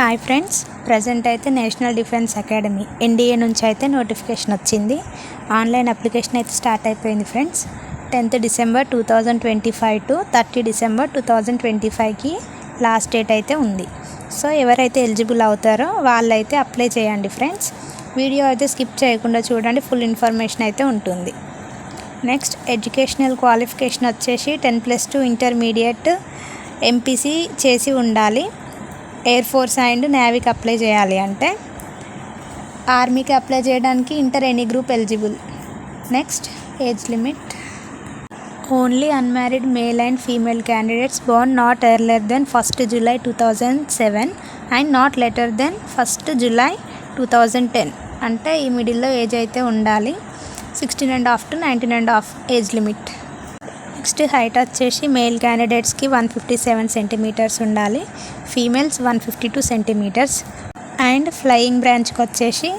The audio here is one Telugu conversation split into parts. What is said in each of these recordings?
హాయ్ ఫ్రెండ్స్, ప్రజెంట్ అయితే నేషనల్ డిఫెన్స్ అకాడమీ ఎన్డీఏ నుంచి అయితే నోటిఫికేషన్ వచ్చింది. ఆన్లైన్ అప్లికేషన్ అయితే స్టార్ట్ అయిపోయింది friends. 10th December 2025 to 30 December 2025కి లాస్ట్ డేట్ అయితే ఉంది. సో ఎవరైతే ఎలిజిబుల్ అవుతారో వాళ్ళైతే అప్లై చేయండి ఫ్రెండ్స్. వీడియో అయితే స్కిప్ చేయకుండా చూడండి, ఫుల్ ఇన్ఫర్మేషన్ అయితే ఉంటుంది. నెక్స్ట్ ఎడ్యుకేషనల్ క్వాలిఫికేషన్ వచ్చేసి 10+2 ఇంటర్మీడియట్ ఎంపీసీ చేసి ఉండాలి. ఎయిర్ ఫోర్స్ అండ్ నేవీకి అప్లై చేయాలి అంటే, ఆర్మీకి అప్లై చేయడానికి inter any group eligible. Next age limit, only unmarried male and female candidates born not earlier than 1st July 2007 and not later than 1st July 2010. అంటే ఈ మిడిల్లో ఏజ్ అయితే ఉండాలి. 16.5 to 19.5 age limit. Next height వచ్చేసి మేల్ క్యాండిడేట్స్కి 157 సెంటీమీటర్స్ ఉండాలి, ఫీమేల్స్ 152 సెంటీమీటర్స్. అండ్ ఫ్లయింగ్ బ్రాంచ్కి వచ్చేసి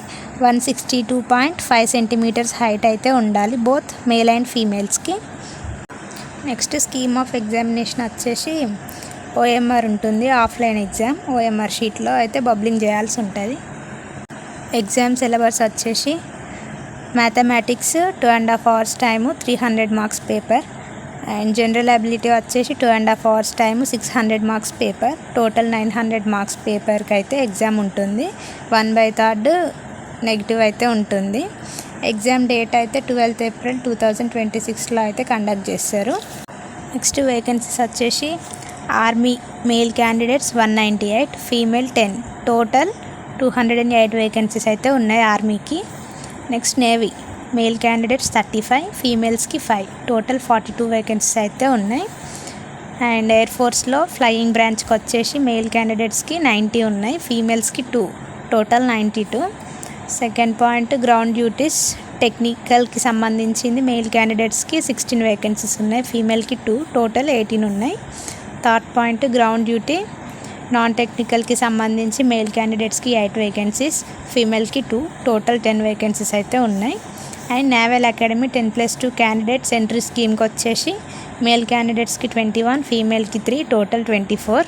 162.5 సెంటీమీటర్స్ హైట్ అయితే ఉండాలి, బోత్ మేల్ అండ్ ఫీమేల్స్కి. నెక్స్ట్ స్కీమ్ ఆఫ్ ఎగ్జామినేషన్ వచ్చేసి ఓఎంఆర్ ఉంటుంది, ఆఫ్లైన్ ఎగ్జామ్. ఓఎంఆర్ షీట్లో అయితే బబ్లింగ్ చేయాల్సి ఉంటుంది. ఎగ్జామ్ సిలబస్ వచ్చేసి mathematics 2.5 hours time, 300 marks paper. And general ability వచ్చేసి 2.5 hours time, 600 marks paper. Total 900 marks పేపర్కి అయితే ఎగ్జామ్ ఉంటుంది. 1/3 నెగిటివ్ అయితే ఉంటుంది. ఎగ్జామ్ డేట్ అయితే 12th April 2026లో అయితే కండక్ట్ చేస్తారు. నెక్స్ట్ వేకెన్సీస్ వచ్చేసి army male candidates 198, female 10, total 208 vacancies అయితే ఉన్నాయి ఆర్మీకి. Next navy male candidates 35, ఫీమేల్స్కి 5, total 42 vacancies అయితే ఉన్నాయి. అండ్ ఎయిర్ ఫోర్స్లో ఫ్లయింగ్ బ్రాంచ్కి వచ్చేసి మేల్ క్యాండిడేట్స్కి 90 ఉన్నాయి, ఫీమేల్స్కి 2, total 92. Second point, ground duties టెక్నికల్కి సంబంధించింది మేల్ క్యాండిడేట్స్కి 16 వేకెన్సీస్ ఉన్నాయి, ఫీమేల్కి 2, టోటల్ 18 ఉన్నాయి. Third point, ground duty non టెక్నికల్కి సంబంధించి మేల్ క్యాండిడేట్స్కి 8 వేకెన్సీస్, ఫీమేల్కి 2, టోటల్ 10 వేకెన్సీస్ అయితే ఉన్నాయి. And naval academy 10+2 candidates entry స్కీమ్కి వచ్చేసి మేల్ క్యాండిడేట్స్కి 21, ఫీమేల్కి 3, టోటల్ 24.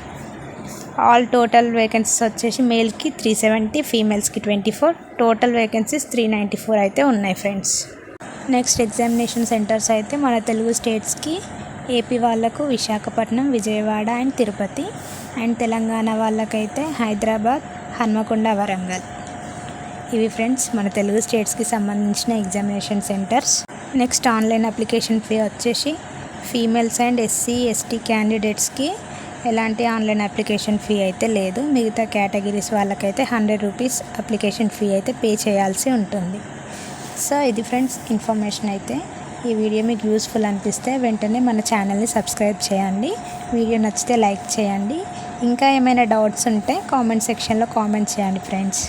ఆల్ టోటల్ వేకెన్సీస్ వచ్చేసి మేల్కి 370, ఫీమేల్స్కి 24, టోటల్ వేకెన్సీస్ 394 అయితే ఉన్నాయి ఫ్రెండ్స్. నెక్స్ట్ ఎగ్జామినేషన్ సెంటర్స్ అయితే మన తెలుగు స్టేట్స్కి, ఏపీ వాళ్ళకు విశాఖపట్నం, విజయవాడ అండ్ తిరుపతి. అండ్ తెలంగాణ వాళ్ళకైతే హైదరాబాద్, హన్మకొండ, వరంగల్. ఇవి ఫ్రెండ్స్ మన తెలుగు స్టేట్స్కి సంబంధించిన examination centres. Next online application fee వచ్చేసి ఫీమేల్స్ అండ్ SC/ST క్యాండిడేట్స్కి ఎలాంటి ఆన్లైన్ అప్లికేషన్ ఫీ అయితే లేదు. మిగతా కేటగిరీస్ వాళ్ళకైతే 100 rupees అప్లికేషన్ ఫీ అయితే పే చేయాల్సి ఉంటుంది. సో ఇది ఫ్రెండ్స్ ఇన్ఫర్మేషన్ అయితే. ఈ వీడియో మీకు యూస్ఫుల్ అనిపిస్తే వెంటనే మన ఛానల్ని సబ్స్క్రైబ్ చేయండి. వీడియో నచ్చితే లైక్ చేయండి. ఇంకా ఏమైనా డౌట్స్ ఉంటే కామెంట్ సెక్షన్లో కామెంట్ చేయండి ఫ్రెండ్స్.